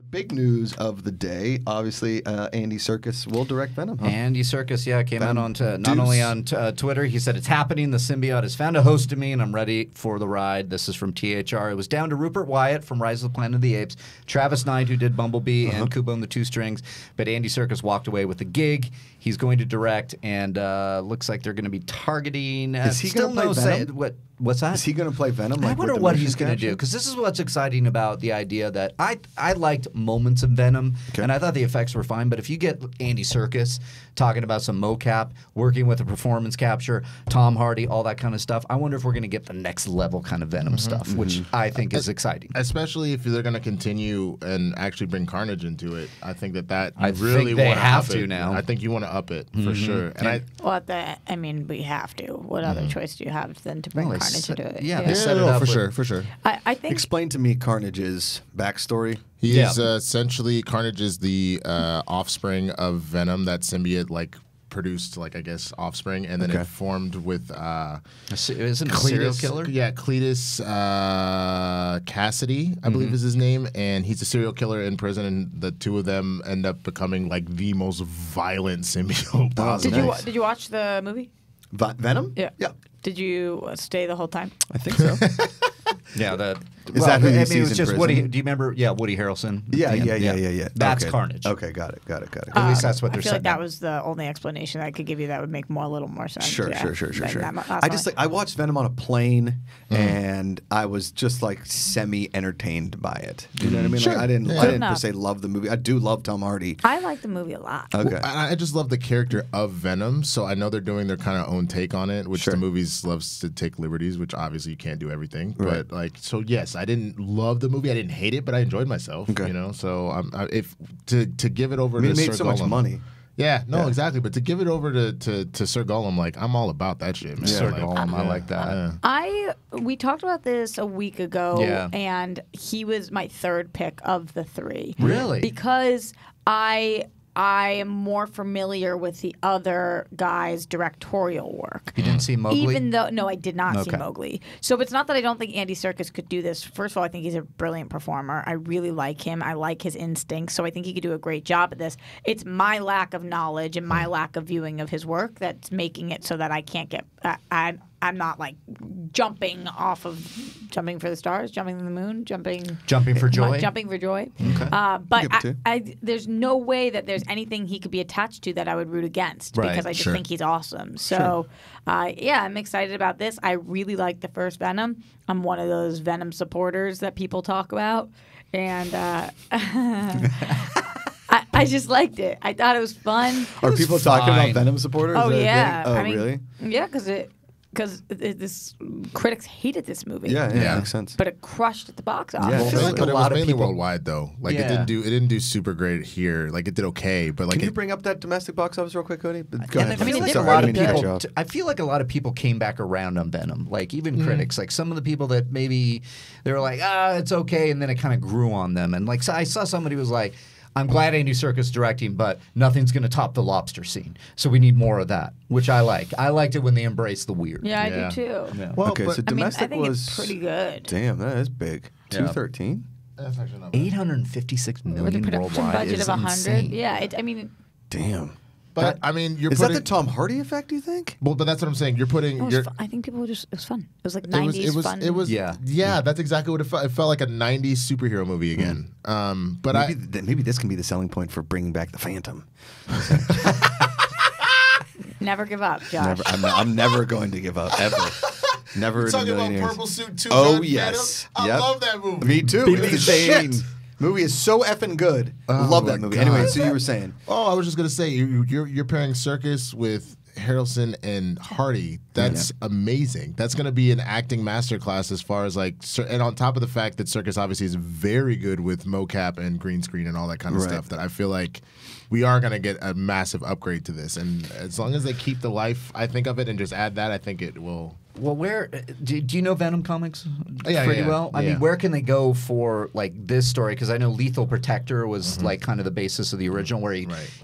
big news of the day, obviously, Andy Serkis will direct Venom. Huh? Andy Serkis, came out on not Deuce. only on Twitter. He said, "It's happening. The symbiote has found a host in me, and I'm ready for the ride." This is from THR. It was down to Rupert Wyatt from Rise of the Planet of the Apes, Travis Knight, who did Bumblebee, and Kubo and the Two Strings. But Andy Serkis walked away with the gig. He's going to direct, and looks like they're going to be targeting. Is he going to play Venom? What's that? Is he going to play Venom? I wonder what he's going to do, because this is what's exciting about the idea that I liked moments of Venom, and I thought the effects were fine. But if you get Andy Serkis talking about some mocap, working with a performance capture, Tom Hardy, all that kind of stuff, I wonder if we're going to get the next level kind of Venom stuff, which I think is exciting. Especially if they're going to continue and actually bring Carnage into it. I think that I really think they want have to to now. I think you want to up it for sure. And I mean, we have to. What other choice do you have than to bring Carnage into it? Yeah, they set it up for sure. I think. Explain to me Carnage's backstory. He is essentially Carnage is the offspring of Venom. That symbiote produced I guess offspring, and then it formed with isn't a serial killer? Yeah, Cletus Cassidy, I believe is his name, and he's a serial killer in prison, and the two of them end up becoming the most violent symbiote possible. Did you watch the movie? Venom? Yeah. Yeah. Did you stay the whole time? I think so. Yeah, Is that who he it sees was in just prison? Woody. Do you remember? Yeah, Woody Harrelson. Yeah. That's Okay. Carnage. Okay, got it. At least that's what they're I feel saying. like that was the only explanation I could give you that would make a little more sense. Sure. Yeah. I watched Venom on a plane, and I was just semi-entertained by it. Do you know what I mean? Sure. I didn't enough. per se love the movie. I do love Tom Hardy. I like the movie a lot. Okay. I just love the character of Venom, so I know they're doing their kind of own take on it, which the movies loves to take liberties, which obviously you can't do everything. Right. But so yes, I didn't love the movie. I didn't hate it, but I enjoyed myself. Okay. You know, so if to give it over I mean, to it Sir made so much Gollum- money. Yeah, exactly. But to give it over to Sir Gollum, I'm all about that shit, man. Sir Gollum, I like that. Yeah. We talked about this a week ago, Yeah. and he was my third pick of the three. Really? Because I am more familiar with the other guy's directorial work. You didn't see Mowgli? Even though, no, I did not see Okay. Mowgli. So it's not that I don't think Andy Serkis could do this. First of all, I think he's a brilliant performer. I really like him. I like his instincts. So I think he could do a great job at this. It's my lack of knowledge and my lack of viewing of his work that's making it so that I can't get. I'm not jumping for the stars, jumping to the moon, jumping for joy. Jumping for joy. Okay. But there's no way that there's anything he could be attached to that I would root against Right, because I just sure. think he's awesome. So, I'm excited about this. I really like the first Venom. I'm one of those Venom supporters that people talk about. And I just liked it. I thought it was fun. Are people talking fine. about Venom supporters? Oh, Is that a yeah. thing? Oh, I mean, really? Yeah, because this critics hated this movie. Yeah, makes sense. But it crushed at the box office. Yeah, I Well, feel like but a it lot was of mainly people- worldwide though. It Yeah. didn't do super great here. It did okay, but Can you bring up that domestic box office real quick, Cody? Go And ahead. I feel like did a lot of pretty people. good. I feel like a lot of people came back around on Venom. Even critics, some of the people that maybe they were like, it's okay, and then it kind of grew on them. And so I saw somebody was like, I'm glad Andy Serkis directing, but nothing's going to top the lobster scene. So we need more of that, which I like. I liked it when they embraced the weird. Yeah, I do too. Yeah. well, Okay, but so I mean, I domestic think was it's pretty good. Damn, that is big. Yeah. 213. that's actually not bad. 856 With a million production worldwide budget is of 100. insane. Yeah, Damn. But I mean, you're Is putting. that the Tom Hardy effect? Do you think? Well, but that's what I'm saying. You're putting. it was You're, fun. I think people were just, it was fun. It was like it 90s was. fun. It was. Yeah. That's exactly what it felt. It felt like a '90s superhero movie again. But Maybe this can be the selling point for bringing back the Phantom. Never give up, Josh. I'm never going to give up ever. Never in a million years. Suit 2. Oh yes, I Yep. love that movie. Me too. Billy It's Zane. shit. Movie is so effing good. Oh Love that my movie. God. Anyway, so you were saying. Oh, I was just gonna say you're pairing Serkis with Harrelson and Hardy. That's amazing. That's gonna be an acting masterclass as far as and on top of the fact that Serkis obviously is very good with mocap and green screen and all that kind of Right. stuff. That I feel like we are gonna get a massive upgrade to this. And as long as they keep the life, I think of it, and just add that, I think it will. Well, where do you know Venom comics? pretty well. I mean, where can they go for like this story? Because I know Lethal Protector was like kind of the basis of the original, where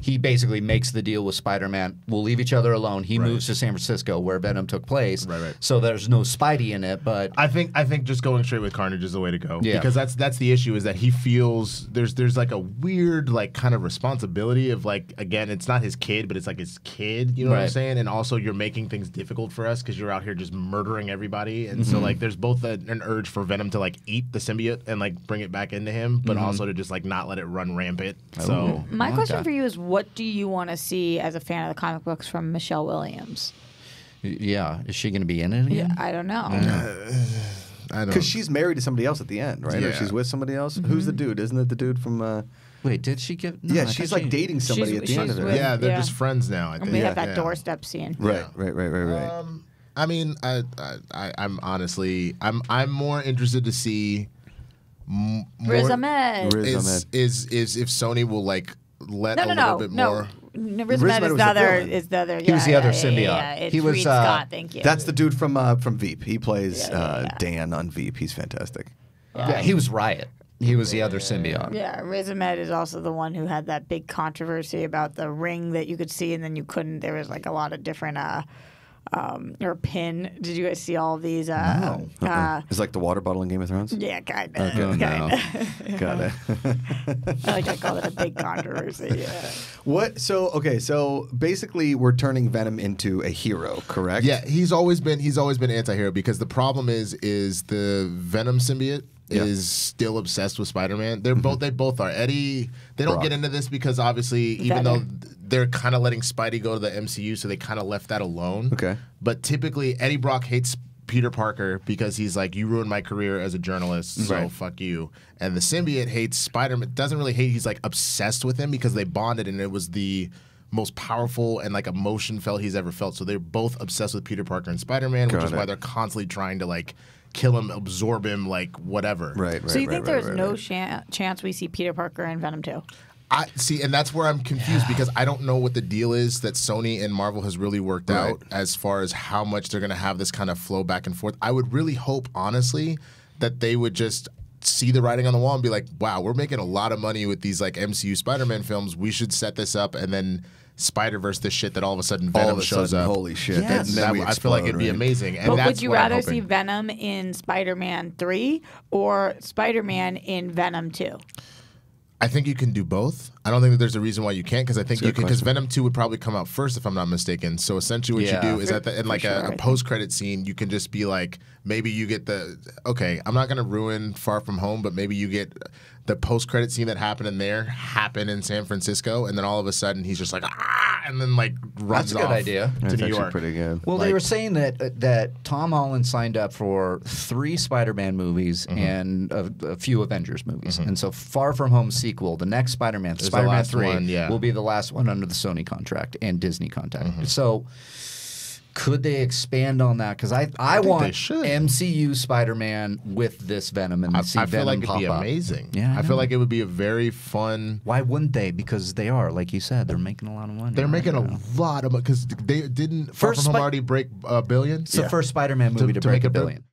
he basically makes the deal with Spider-Man. We'll leave each other alone. He moves to San Francisco, where Venom took place. So there's no Spidey in it. But I think just going straight with Carnage is the way to go. Yeah. Because that's the issue, is that he feels there's like a weird like kind of responsibility of like, again, it's not his kid, but it's like his kid. You know what I'm saying? And also you're making things difficult for us because you're out here just murdering everybody. And so like there's both an urge for Venom to like eat the symbiote and like bring it back into him, but also to just like not let it run rampant. So my question for you is, what do you want to see as a fan of the comic books from Michelle Williams? Yeah, is she going to be in it again? I don't know. I don't. Because she's married to somebody else at the end, right? Or she's with somebody else. Who's the dude? Isn't it the dude from? Wait, did she give? No, yeah, she's like dating somebody at the end of it. Yeah, they're just friends now. I think. And we have that doorstep scene. Right. I mean, I'm honestly, I'm more interested to see Riz Ahmed. Is if Sony will like let a little bit more. Riz Ahmed is the other. He was the other symbiote. Yeah, he was Reed Scott. Thank you. That's the dude from Veep. He plays Dan on Veep. He's fantastic. Yeah, he was Riot. He was the other symbiote. Yeah, Riz Ahmed is also the one who had that big controversy about the ring that you could see and then you couldn't. There was like a lot of different or pin. Did you guys see all of these? No. It's like the water bottle in Game of Thrones? Yeah, kind of. Okay, got it. I call it a big controversy. Yeah. What? So basically we're turning Venom into a hero, correct? Yeah, he's always been anti-hero because the problem is the Venom symbiote is still obsessed with Spider-Man. They both are. Eddie, they don't get into this because obviously even though they're kind of letting Spidey go to the MCU, so they kind of left that alone. Okay. But typically Eddie Brock hates Peter Parker because he's like, you ruined my career as a journalist, so fuck you. And the symbiote hates Spider-Man. Doesn't really hate, he's like obsessed with him because they bonded and it was the most powerful and like emotion felt he's ever felt. So they're both obsessed with Peter Parker and Spider-Man, which is why they're constantly trying to like kill him, absorb him, like whatever. Right. So you think there's no chance we see Peter Parker in Venom 2? I see, and that's where I'm confused because I don't know what the deal is that Sony and Marvel has really worked out as far as how much they're going to have this kind of flow back and forth. I would really hope, honestly, that they would just see the writing on the wall and be like, wow, we're making a lot of money with these like MCU Spider-Man films. We should set this up and then Spider-Verse this shit that all of a sudden Venom shows up. Holy shit. Yes. I feel like it'd be amazing. And but that's would you rather see Venom in Spider-Man 3 or Spider-Man in Venom 2? I think you can do both. I don't think that there's a reason why you can't because I think you can, because Venom 2 would probably come out first if I'm not mistaken. So essentially what you do is in like a post-credit scene, you can just be like, maybe you get I'm not going to ruin Far From Home, but maybe you get the post-credit scene that happened in San Francisco, and then all of a sudden he's just like, and then like runs off to New York. Pretty good. Well, they were saying that Tom Holland signed up for 3 Spider-Man movies and a few Avengers movies. And so Far From Home sequel, the next Spider-Man, Spider-Man 3, will be the last one under the Sony contract and Disney contract. So could they expand on that? Because I want MCU Spider-Man with this Venom and see I feel Venom like pop it'd be up. amazing. Yeah, I feel like it would be a very fun. Why wouldn't they? Because they are, like you said, they're making a lot of money. They're making a lot of money because they didn't. Far From Home already break $1 billion. It's the first Spider-Man movie to break $1 billion.